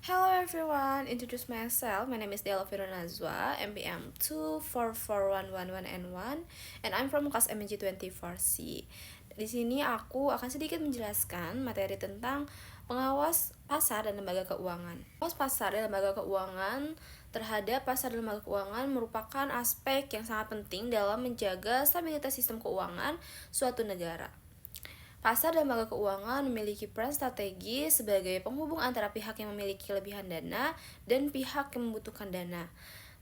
Hello everyone, introduce myself. My name is Della Nazwa, MPM 2441111N1, and I'm from kelas MNG24C. Di sini aku akan sedikit menjelaskan materi tentang pengawas pasar dan lembaga keuangan. Pengawas pasar dan lembaga keuangan terhadap pasar dan lembaga keuangan merupakan aspek yang sangat penting dalam menjaga stabilitas sistem keuangan suatu negara. Pasar dan lembaga keuangan memiliki peran strategis sebagai penghubung antara pihak yang memiliki kelebihan dana dan pihak yang membutuhkan dana.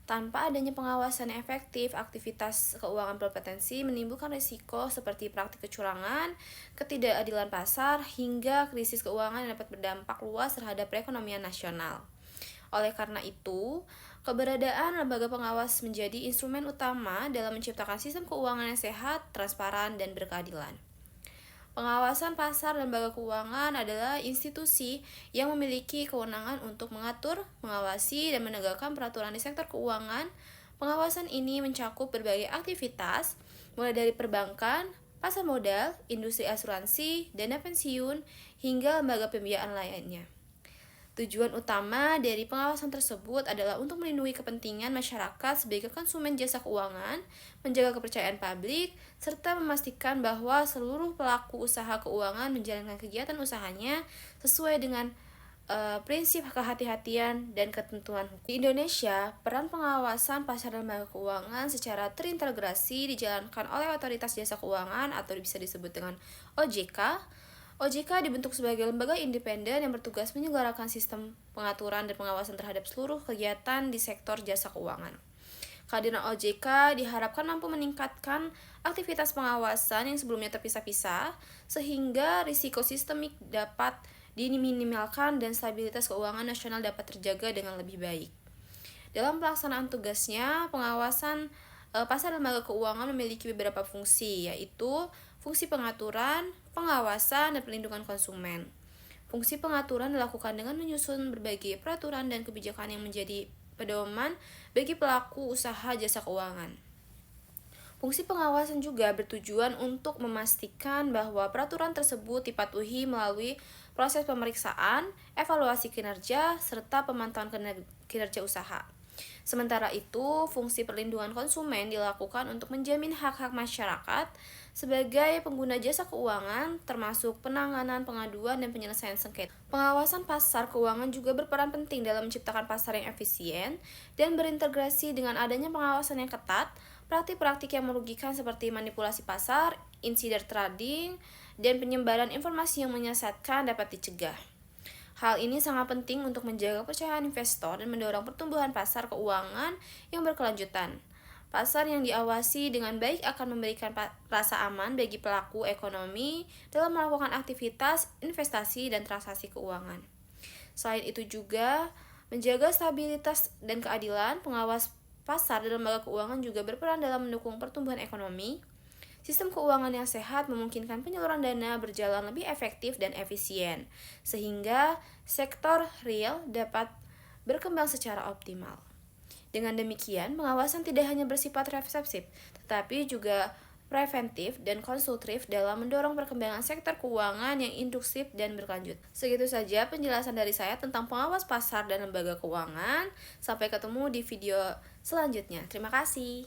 Tanpa adanya pengawasan yang efektif, aktivitas keuangan berpotensi menimbulkan risiko seperti praktik kecurangan, ketidakadilan pasar, hingga krisis keuangan yang dapat berdampak luas terhadap perekonomian nasional. Oleh karena itu, keberadaan lembaga pengawas menjadi instrumen utama dalam menciptakan sistem keuangan yang sehat, transparan, dan berkeadilan. Pengawasan pasar dan lembaga keuangan adalah institusi yang memiliki kewenangan untuk mengatur, mengawasi, dan menegakkan peraturan di sektor keuangan. Pengawasan ini mencakup berbagai aktivitas, mulai dari perbankan, pasar modal, industri asuransi, dana pensiun, hingga lembaga pembiayaan lainnya. Tujuan utama dari pengawasan tersebut adalah untuk melindungi kepentingan masyarakat sebagai konsumen jasa keuangan, menjaga kepercayaan publik, serta memastikan bahwa seluruh pelaku usaha keuangan menjalankan kegiatan usahanya sesuai dengan prinsip kehati-hatian dan ketentuan hukum. Di Indonesia, peran pengawasan pasar dan lembaga keuangan secara terintegrasi dijalankan oleh Otoritas Jasa Keuangan atau bisa disebut dengan OJK. OJK dibentuk sebagai lembaga independen yang bertugas menyelenggarakan sistem pengaturan dan pengawasan terhadap seluruh kegiatan di sektor jasa keuangan. Kehadiran OJK diharapkan mampu meningkatkan aktivitas pengawasan yang sebelumnya terpisah-pisah, sehingga risiko sistemik dapat diminimalkan dan stabilitas keuangan nasional dapat terjaga dengan lebih baik. Dalam pelaksanaan tugasnya, pengawasan pasar lembaga keuangan memiliki beberapa fungsi, yaitu fungsi pengaturan, pengawasan, dan perlindungan konsumen. Fungsi pengaturan dilakukan dengan menyusun berbagai peraturan dan kebijakan yang menjadi pedoman bagi pelaku usaha jasa keuangan. Fungsi pengawasan juga bertujuan untuk memastikan bahwa peraturan tersebut dipatuhi melalui proses pemeriksaan, evaluasi kinerja, serta pemantauan kinerja usaha. Sementara itu, fungsi perlindungan konsumen dilakukan untuk menjamin hak-hak masyarakat sebagai pengguna jasa keuangan, termasuk penanganan pengaduan dan penyelesaian sengketa. Pengawasan pasar keuangan juga berperan penting dalam menciptakan pasar yang efisien dan berintegrasi. Dengan adanya pengawasan yang ketat, praktik-praktik yang merugikan seperti manipulasi pasar, insider trading, dan penyebaran informasi yang menyesatkan dapat dicegah. Hal ini sangat penting untuk menjaga kepercayaan investor dan mendorong pertumbuhan pasar keuangan yang berkelanjutan. Pasar yang diawasi dengan baik akan memberikan rasa aman bagi pelaku ekonomi dalam melakukan aktivitas, investasi, dan transaksi keuangan. Selain itu juga, menjaga stabilitas dan keadilan, pengawas pasar dan lembaga keuangan juga berperan dalam mendukung pertumbuhan ekonomi. Sistem keuangan yang sehat memungkinkan penyaluran dana berjalan lebih efektif dan efisien, sehingga sektor real dapat berkembang secara optimal. Dengan demikian, pengawasan tidak hanya bersifat represif, tetapi juga preventif dan konsultatif dalam mendorong perkembangan sektor keuangan yang induktif dan berlanjut. Segitu saja penjelasan dari saya tentang pengawas pasar dan lembaga keuangan. Sampai ketemu di video selanjutnya. Terima kasih.